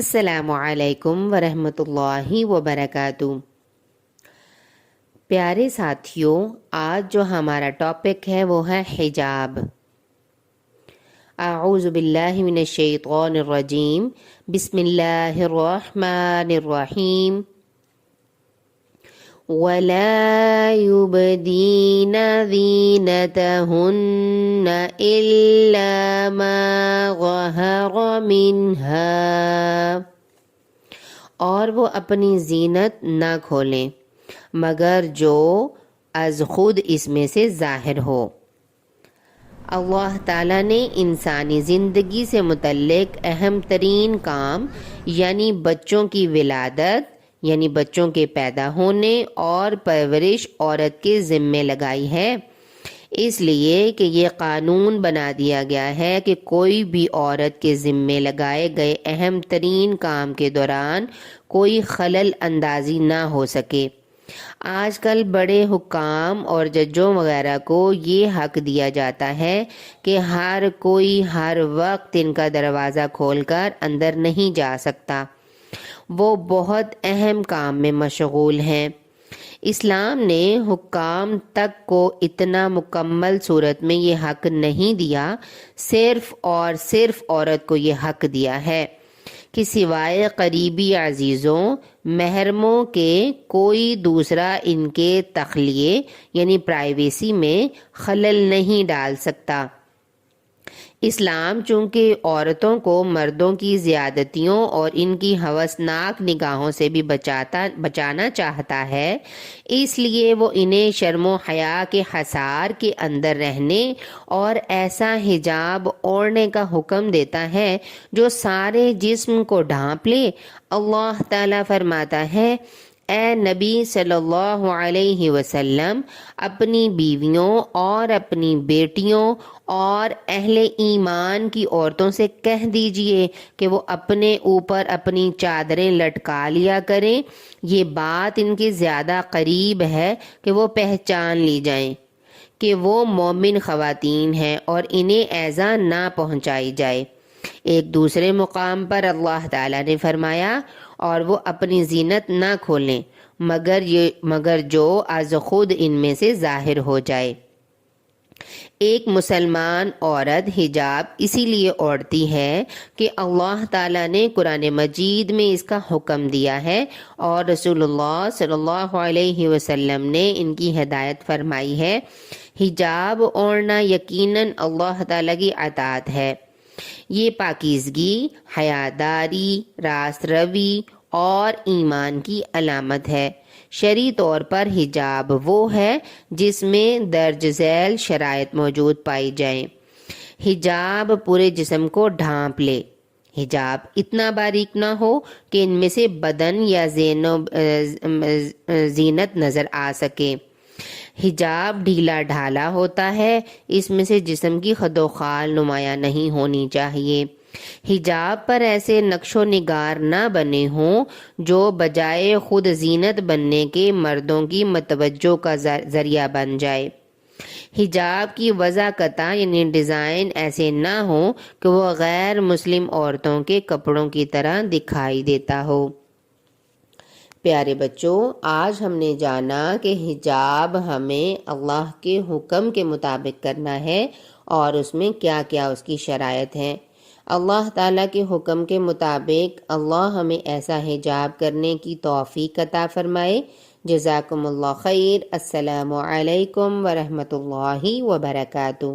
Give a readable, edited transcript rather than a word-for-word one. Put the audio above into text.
السلام علیکم ورحمۃ اللہ وبرکاتہ۔ پیارے ساتھیوں، آج جو ہمارا ٹاپک ہے وہ ہے حجاب۔ اعوذ باللہ من الشیطان الرجیم، بسم اللہ الرحمن الرحیم۔ وَلَا يُبْدِينَ زِينَتَهُنَّ إِلَّا مَا ظَهَرَ مِنْهَا، اور وہ اپنی زینت نہ کھولیں مگر جو از خود اس میں سے ظاہر ہو۔ اللہ تعالیٰ نے انسانی زندگی سے متعلق اہم ترین کام یعنی بچوں کی ولادت یعنی بچوں کے پیدا ہونے اور پرورش عورت کے ذمے لگائی ہے، اس لیے کہ یہ قانون بنا دیا گیا ہے کہ کوئی بھی عورت کے ذمے لگائے گئے اہم ترین کام کے دوران کوئی خلل اندازی نہ ہو سکے۔ آج کل بڑے حکام اور ججوں وغیرہ کو یہ حق دیا جاتا ہے کہ ہر کوئی ہر وقت ان کا دروازہ کھول کر اندر نہیں جا سکتا، وہ بہت اہم کام میں مشغول ہیں۔ اسلام نے حکام تک کو اتنا مکمل صورت میں یہ حق نہیں دیا، صرف اور صرف عورت کو یہ حق دیا ہے کہ سوائے قریبی عزیزوں محرموں کے کوئی دوسرا ان کے تخلیے یعنی پرائیویسی میں خلل نہیں ڈال سکتا۔ اسلام چونکہ عورتوں کو مردوں کی زیادتیوں اور ان کی ہوسناک نگاہوں سے بھی بچانا چاہتا ہے، اس لیے وہ انہیں شرم و حیا کے حصار کے اندر رہنے اور ایسا حجاب اوڑھنے کا حکم دیتا ہے جو سارے جسم کو ڈھانپ لے۔ اللہ تعالیٰ فرماتا ہے، اے نبی صلی اللہ علیہ وسلم، اپنی بیویوں اور اپنی بیٹیوں اور اہل ایمان کی عورتوں سے کہہ دیجئے کہ وہ اپنے اوپر اپنی چادریں لٹکا لیا کریں، یہ بات ان کے زیادہ قریب ہے کہ وہ پہچان لی جائیں کہ وہ مومن خواتین ہیں اور انہیں ایذا نہ پہنچائی جائے۔ ایک دوسرے مقام پر اللہ تعالیٰ نے فرمایا، اور وہ اپنی زینت نہ کھولیں مگر جو از خود ان میں سے ظاہر ہو جائے۔ ایک مسلمان عورت حجاب اسی لیے اوڑھتی ہے کہ اللہ تعالیٰ نے قرآن مجید میں اس کا حکم دیا ہے اور رسول اللہ صلی اللہ علیہ وسلم نے ان کی ہدایت فرمائی ہے۔ حجاب اوڑھنا یقیناً اللہ تعالیٰ کی اطاعت ہے، یہ پاکیزگی، حیاداری، راست روی اور ایمان کی علامت ہے۔ شرعی طور پر حجاب وہ ہے جس میں درج ذیل شرائط موجود پائی جائیں۔ حجاب پورے جسم کو ڈھانپ لے، حجاب اتنا باریک نہ ہو کہ ان میں سے بدن یا زینت نظر آ سکے۔ حجاب ڈھیلا ڈھالا ہوتا ہے، اس میں سے جسم کی خد و خال نمایاں نہیں ہونی چاہیے۔ حجاب پر ایسے نقش و نگار نہ بنے ہوں جو بجائے خود زینت بننے کے مردوں کی متوجہ کا ذریعہ بن جائے۔ حجاب کی وضاقتہ یعنی ڈیزائن ایسے نہ ہوں کہ وہ غیر مسلم عورتوں کے کپڑوں کی طرح دکھائی دیتا ہو۔ پیارے بچوں، آج ہم نے جانا کہ حجاب ہمیں اللہ کے حکم کے مطابق کرنا ہے اور اس میں کیا کیا اس کی شرائط ہیں۔ اللہ تعالیٰ کے حکم کے مطابق اللہ ہمیں ایسا حجاب کرنے کی توفیق عطا فرمائے۔ جزاکم اللہ خیر۔ السلام علیکم ورحمۃ اللہ وبرکاتہ۔